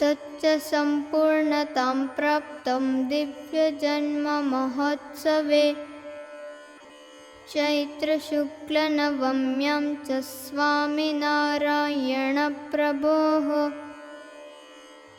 तच्च सम्पूर्णतां प्राप्तं दिव्यजन्ममहोत्सवे चैत्रशुक्लनवम्यां च स्वामिनारायणप्रभोः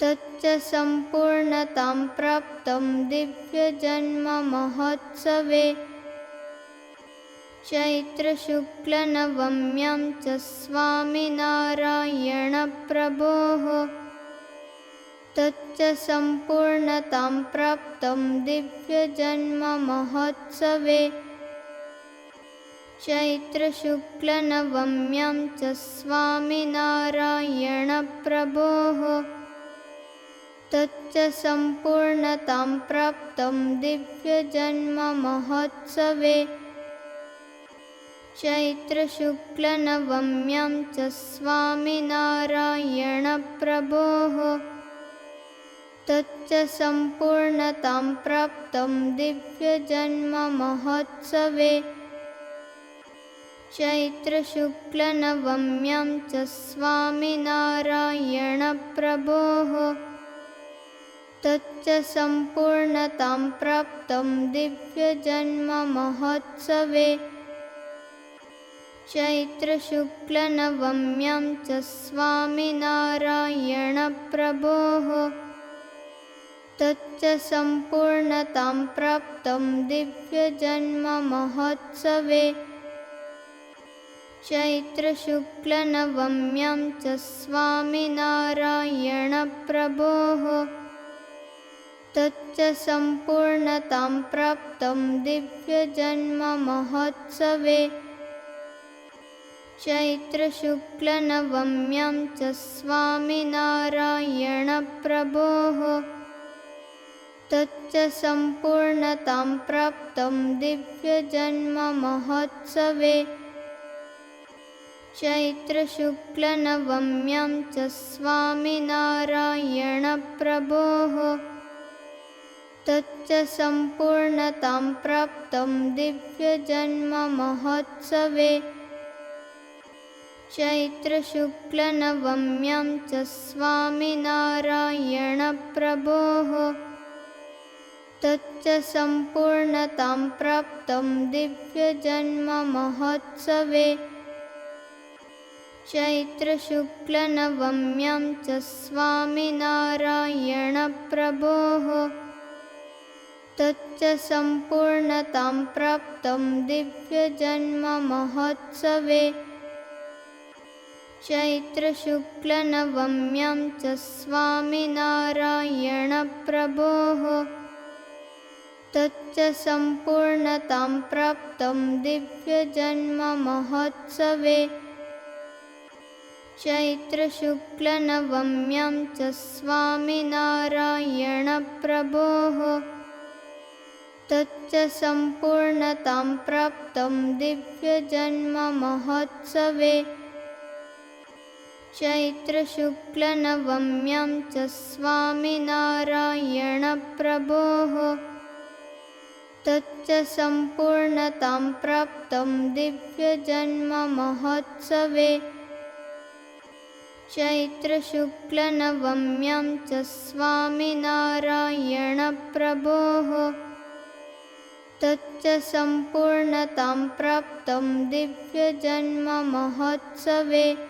तच्च सम्पूर्णतां प्राप्तं दिव्यजन्ममहोत्सवे चैत्रशुक्लनवम्यां च स्वामिनारायणप्रभोः तच्च सम्पूर्णतां प्राप्तं दिव्यजन्ममहोत्सवे चैत्रशुक्लनवम्यां च स्वामिनारायणप्रभोः तच्च सम्पूर्णतां प्राप्तं दिव्यजन्ममहोत्सवे चैत्रशुक्लनवम्यां च स्वामिनारायणप्रभोः तच्च सम्पूर्णतां प्राप्तं दिव्यजन्ममहोत्सवे चैत्रशुक्लनवम्यां च स्वामिनारायणप्रभोः तच्च सम्पूर्णतां प्राप्तं दिव्यजन्ममहोत्सवे चैत्रशुक्लनवम्यां च स्वामिनारायणप्रभोः तच्च सम्पूर्णतां प्राप्तं दिव्यजन्ममहोत्सवे चैत्रशुक्लनवम्यां च स्वामिनारायणप्रभोः तच्च सम्पूर्णतां प्राप्तं दिव्यजन्ममहोत्सवे चैत्रशुक्लनवम्यां च स्वामिनारायणप्रभोः तच्च सम्पूर्णतां प्राप्तं दिव्यजन्ममहोत्सवे चैत्रशुक्लनवम्यां च स्वामिनारायणप्रभोः तच्च सम्पूर्णतां प्राप्तं दिव्यजन्ममहोत्सवे चैत्रशुक्लनवम्यां च स्वामिनारायणप्रभोः तच्च सम्पूर्णतां प्राप्तं दिव्यजन्ममहोत्सवे चैत्रशुक्लनवम्यां च स्वामिनारायणप्रभोः तच्च सम्पूर्णतां प्राप्तं दिव्यजन्ममहोत्सवे चैत्रशुक्लनवम्यां च स्वामिनारायणप्रभोः तच्च सम्पूर्णतां प्राप्तं दिव्यजन्ममहोत्सवे चैत्रशुक्लनवम्यां च स्वामिनारायणप्रभोः तच्च सम्पूर्णतां प्राप्तं दिव्यजन्ममहोत्सवे चैत्रशुक्लनवम्यां च स्वामिनारायणप्रभोः तच्च सम्पूर्णतां प्राप्तं दिव्यजन्ममहोत्सवे चैत्रशुक्लनवम्यां च स्वामिनारायणप्रभोः तच्च सम्पूर्णतां प्राप्तं दिव्यजन्ममहोत्सवे